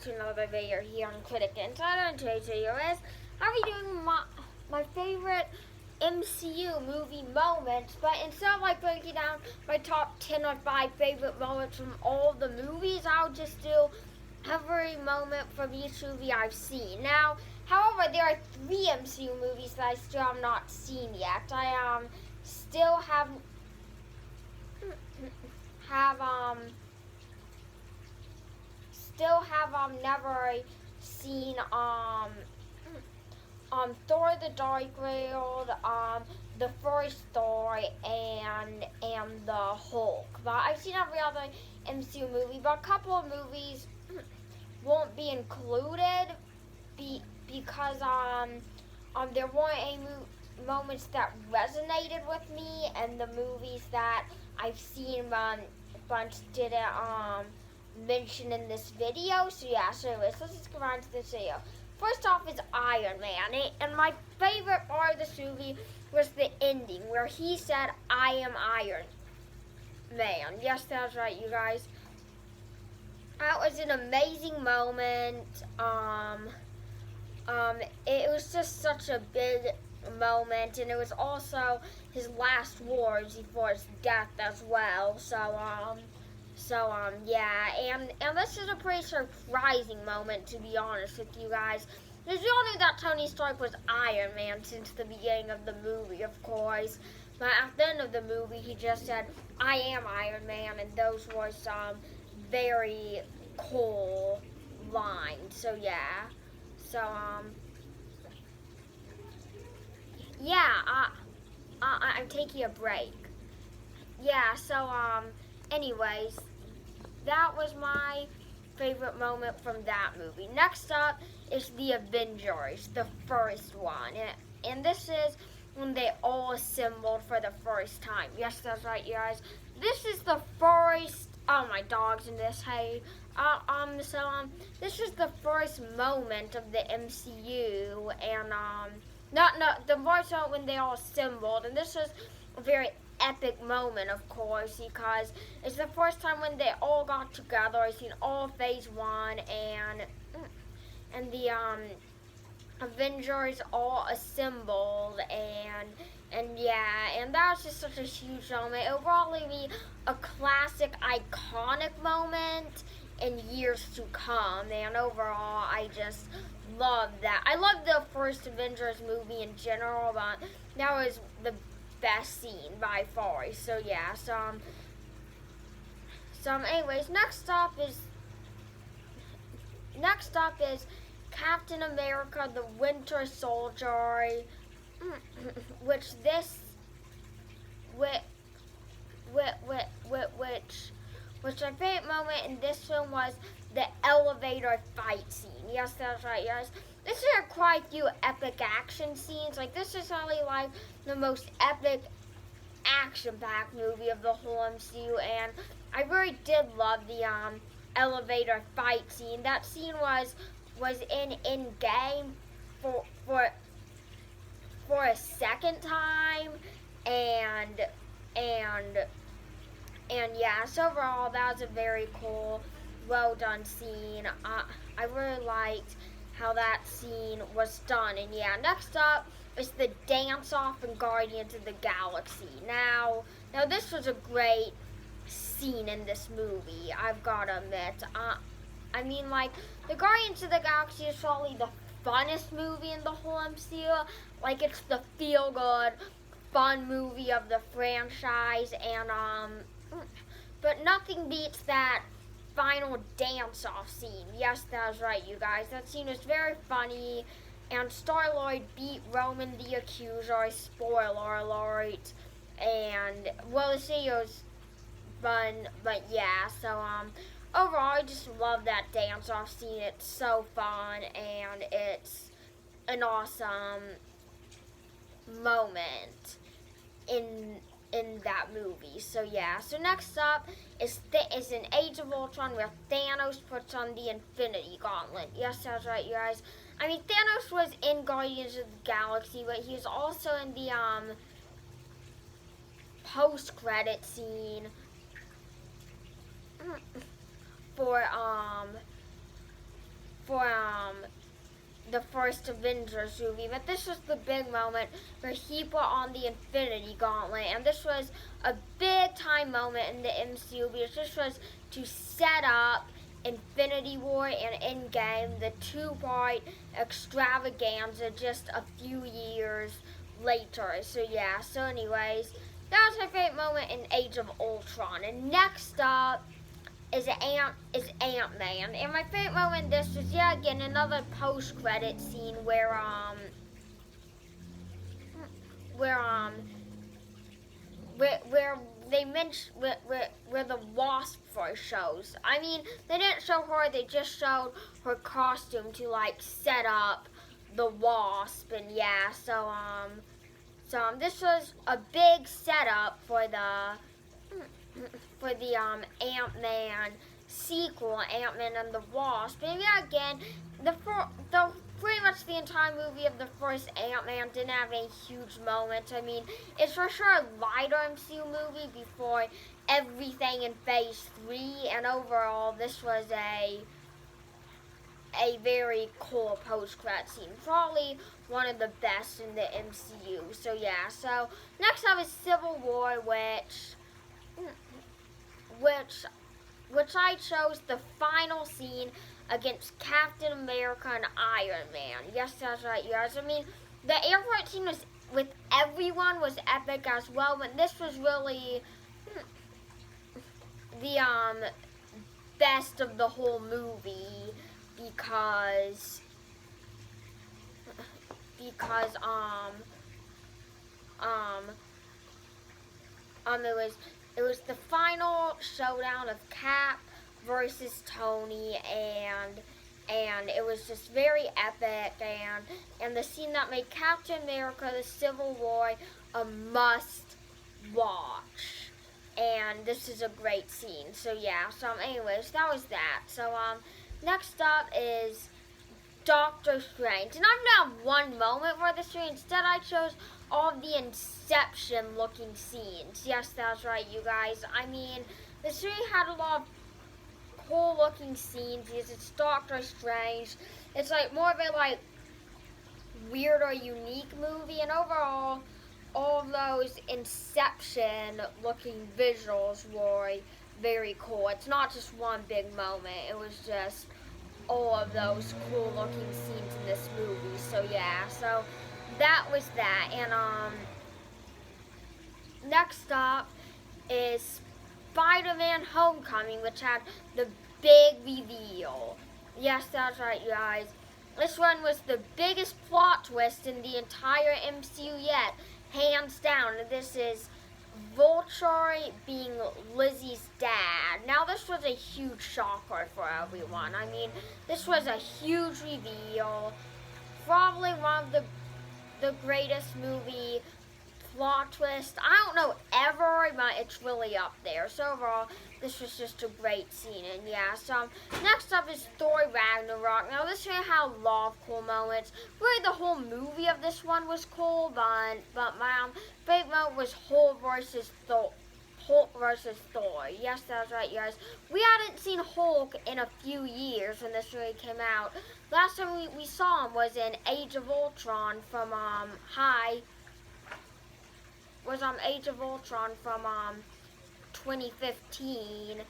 back to another video here on Critic Insider, and today's video is I'll be doing my favorite MCU movie moments, but instead of like breaking down my top 10 or 5 favorite moments from all the movies, I'll just do every moment from each movie I've seen. Now, however, there are 3 MCU movies that I still have not seen yet. I still have never seen Thor the Dark World, the first Thor, and the Hulk. But I've seen every other MCU movie, but a couple of movies won't be included because there weren't any moments that resonated with me, and the movies that I've seen bunch didn't mention in this video. So yeah, so anyways, let's just go on to this video. First off is Iron Man, and my favorite part of this movie was the ending where he said, "I am Iron Man." Yes, that's right, you guys. That was an amazing moment. It was just such a big moment, and it was also his last words before his death as well. Yeah, and this is a pretty surprising moment, to be honest with you guys. Because we all knew that Tony Stark was Iron Man since the beginning of the movie, of course. But at the end of the movie, he just said, "I am Iron Man," and those were some very cool lines. So yeah, yeah, I'm taking a break. Yeah, anyways, that was my favorite moment from that movie. Next up is the Avengers, the first one. And this is when they all assembled for the first time. Yes, that's right, you guys. This is the first, oh, my dog's in this, hey. This is the first moment of the MCU, and, the first moment when they all assembled, and this is a very epic moment, of course, because it's the first time when they all got together. I've seen all Phase 1, and the Avengers all assembled, and yeah, and that was just such a huge moment. It will probably be a classic, iconic moment in years to come, and overall, I just love that. I love the first Avengers movie in general, but that was the best scene by far. So yeah, anyways, next up is Captain America: The Winter Soldier, which my favorite moment in this film was the elevator fight scene. Yes, that's right, guys. This is quite a few epic action scenes. Like, this is probably like the most epic action-packed movie of the whole MCU, and I really did love the elevator fight scene. That scene was in Endgame for a second time, and yeah, so overall that was a very cool, well done scene. I really liked how that scene was done. And yeah, next up is the dance off in Guardians of the Galaxy. Now this was a great scene in this movie, I've gotta admit. I mean, like, the Guardians of the Galaxy is probably the funnest movie in the whole MCU. Like, it's the feel-good, fun movie of the franchise, and but nothing beats that final dance-off scene. Yes, that was right, you guys. That scene was very funny, and Star-Lord beat Roman the Accuser, spoiler alert, and, well, the video's fun, but yeah, overall, I just love that dance-off scene. It's so fun, and it's an awesome moment in that movie. So yeah, so next up is an Age of Ultron where Thanos puts on the Infinity Gauntlet. Yes, that's right, you guys. I mean, Thanos was in Guardians of the Galaxy, but he was also in the post-credit scene for the first Avengers movie, but this was the big moment where he put on the Infinity Gauntlet, and this was a big time moment in the MCU because this was to set up Infinity War and Endgame, the two-part extravaganza just a few years later. So yeah, so anyways, that was my favorite moment in Age of Ultron. And next up is Ant-Man. And my favorite moment in this was yet again another post-credit scene where they mentioned where the Wasp first shows. I mean, they didn't show her; they just showed her costume to like set up the Wasp, and yeah. So this was a big setup for the Ant-Man sequel, Ant-Man and the Wasp. And yeah, again, the pretty much the entire movie of the first Ant-Man didn't have any huge moments. I mean, it's for sure a lighter MCU movie before everything in Phase 3, and overall, this was a very cool post-credit scene. Probably one of the best in the MCU. So yeah, so next up is Civil War, which I chose the final scene against Captain America and Iron Man. Yes, that's right, you guys. I mean, the airport scene was with everyone was epic as well, but this was really the best of the whole movie because it was the final showdown of Cap versus Tony, and it was just very epic, and the scene that made Captain America: The Civil War a must watch. And this is a great scene. So yeah, so anyways, that was that. So next up is Doctor Strange. And I'm gonna have one moment for this scene. Instead I chose all of the Inception looking scenes. Yes, that's right, you guys. I mean, the scene had a lot of cool looking scenes because it's Doctor Strange. It's like more of a like weird or unique movie, and overall all of those Inception looking visuals were very cool. It's not just one big moment, it was just all of those cool looking scenes in this movie. So yeah, so that was that. And next up is Spider-Man Homecoming, which had the big reveal. Yes, that's right, you guys. This one was the biggest plot twist in the entire MCU yet, hands down. This is Vulture being Lizzie's dad. Now, this was a huge shocker for everyone. I mean, this was a huge reveal. Probably one of the greatest movie plot twist, I don't know ever, but it's really up there. So overall, this was just a great scene. And yeah, so next up is Thor Ragnarok. Now this one had a lot of cool moments. Really, the whole movie of this one was cool, but my favorite moment was Hulk versus Thor. Yes, that's right, you guys. We hadn't seen Hulk in a few years when this movie came out. Last time we saw him was in Age of Ultron from Age of Ultron from 2015,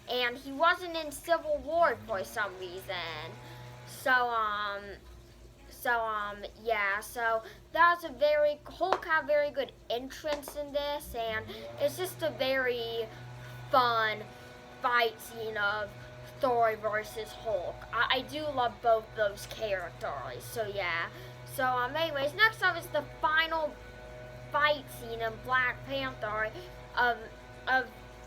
and he wasn't in Civil War for some reason. Yeah, so that was Hulk had a very good entrance in this, and it's just a very fun fight scene of Thor versus Hulk. I do love both those characters, so yeah. So anyways, next up is the final fight scene in Black Panther of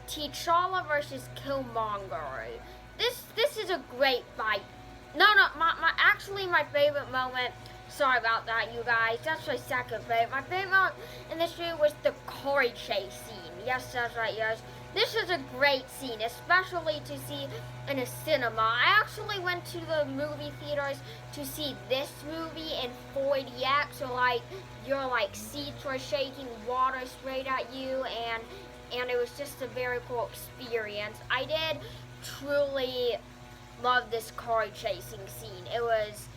T'Challa versus Killmonger. This is a great fight. Actually my favorite moment, sorry about that, you guys, that's my second favorite. My favorite moment in this movie was the car chase scene. Yes, that's right, yes. This is a great scene, especially to see in a cinema. I actually went to the movie theaters to see this movie in 4DX, so like your seats were shaking, water sprayed at you, and it was just a very cool experience. I did truly love this car chasing scene. It was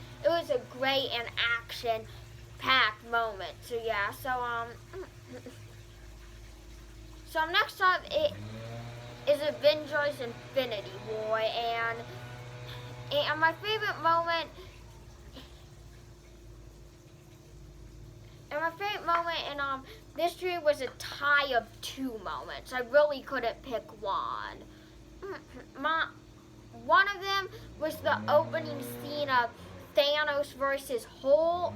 a great and action-packed moment. So yeah, so next up it is Avengers Infinity War, and my favorite moment. And my favorite moment in this year was a tie of 2 moments. I really couldn't pick one. One of them was the opening scene of Thanos versus Hulk.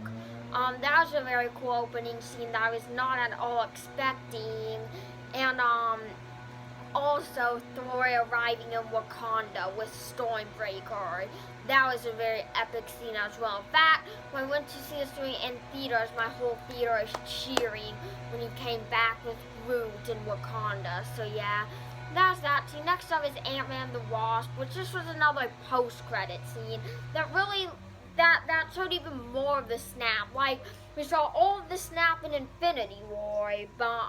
That was a very cool opening scene that I was not at all expecting. And also Thor arriving in Wakanda with Stormbreaker. That was a very epic scene as well. In fact, when I went to see this movie in theaters, my whole theater was cheering when he came back with Groot in Wakanda. So yeah, that's that scene. Next up is Ant-Man the Wasp, which this was another post-credit scene that really, that showed even more of the snap. Like, we saw all of the snap in Infinity War, but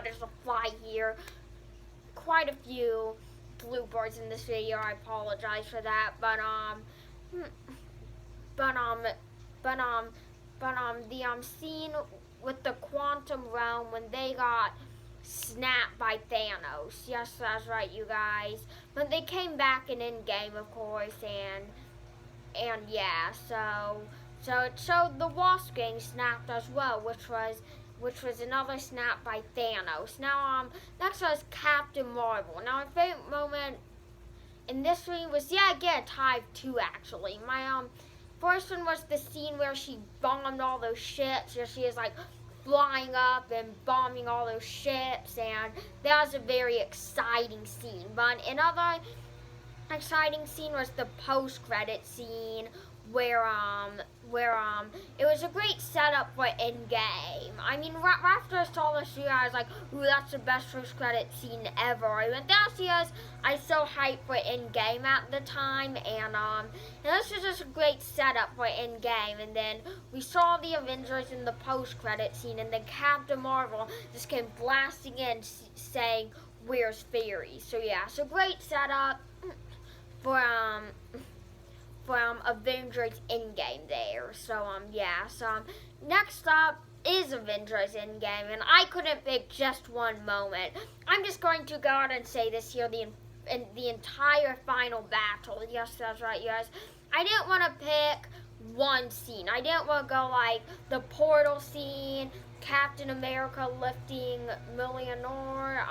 there's a fly here. Quite a few bloopers in this video. I apologize for that, but the scene with the quantum realm when they got snapped by Thanos. Yes, that's right, you guys. But they came back in Endgame, of course, and yeah, so it showed the Wasp getting snapped as well, which was another snap by Thanos. Now, next was Captain Marvel. Now, my favorite moment in this scene was, yeah, again, a tie of 2, actually. My, first one was the scene where she bombed all those ships, where she is, like, flying up and bombing all those ships, and that was a very exciting scene. But another exciting scene was the post-credit scene, where it was a great setup for Endgame. I mean, right after I saw this year, I was like, ooh, that's the best first credit scene ever. I went downstairs, I was so hyped for Endgame at the time, and this was just a great setup for Endgame. And then we saw the Avengers in the post-credit scene, and then Captain Marvel just came blasting in saying, "Where's Fury?" So yeah, so great setup for Avengers Endgame there. So yeah, so next up is Avengers Endgame, and I couldn't pick just one moment. I'm just going to go out and say this here, the entire final battle. Yes, that's right, you guys. I didn't want to pick one scene. I didn't want to go like the portal scene, Captain America lifting Mjolnir,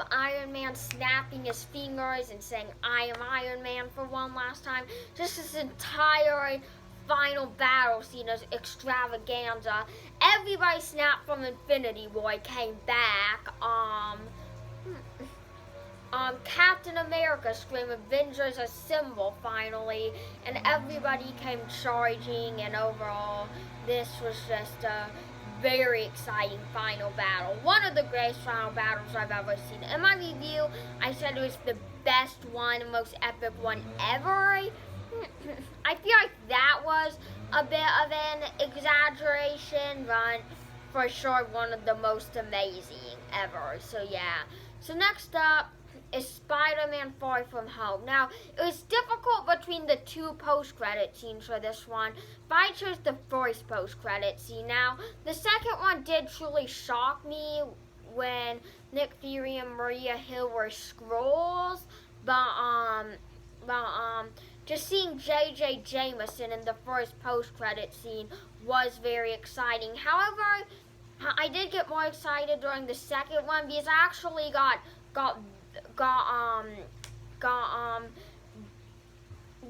Iron Man snapping his fingers and saying, "I am Iron Man" for one last time. Just this entire final battle scene is extravaganza. Everybody snapped from Infinity War came back. Captain America screamed "Avengers Assemble" finally, and everybody came charging, and overall, this was just a very exciting final battle. One of the greatest final battles I've ever seen. In my review, I said it was the best one, most epic one ever. I feel like that was a bit of an exaggeration, but for sure one of the most amazing ever. So yeah. So next up is Spider-Man Far From Home. Now, it was difficult between the 2 post-credit scenes for this one, but I chose the first post-credit scene. Now, the second one did truly shock me when Nick Fury and Maria Hill were Skrulls, but just seeing J.J. Jameson in the first post-credit scene was very exciting. However, I did get more excited during the second one because I actually got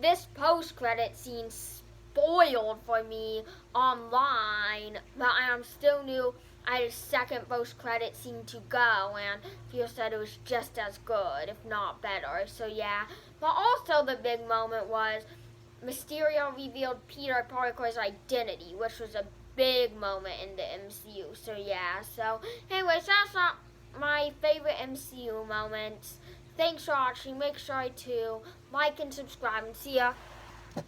this post-credit scene spoiled for me online, but I still knew I had a second post-credit scene to go, and people said it was just as good, if not better. So yeah, but also the big moment was Mysterio revealed Peter Parker's identity, which was a big moment in the MCU. So yeah, so anyways, that's not my favorite MCU moments. Thanks for watching. Make sure to like and subscribe, and see ya.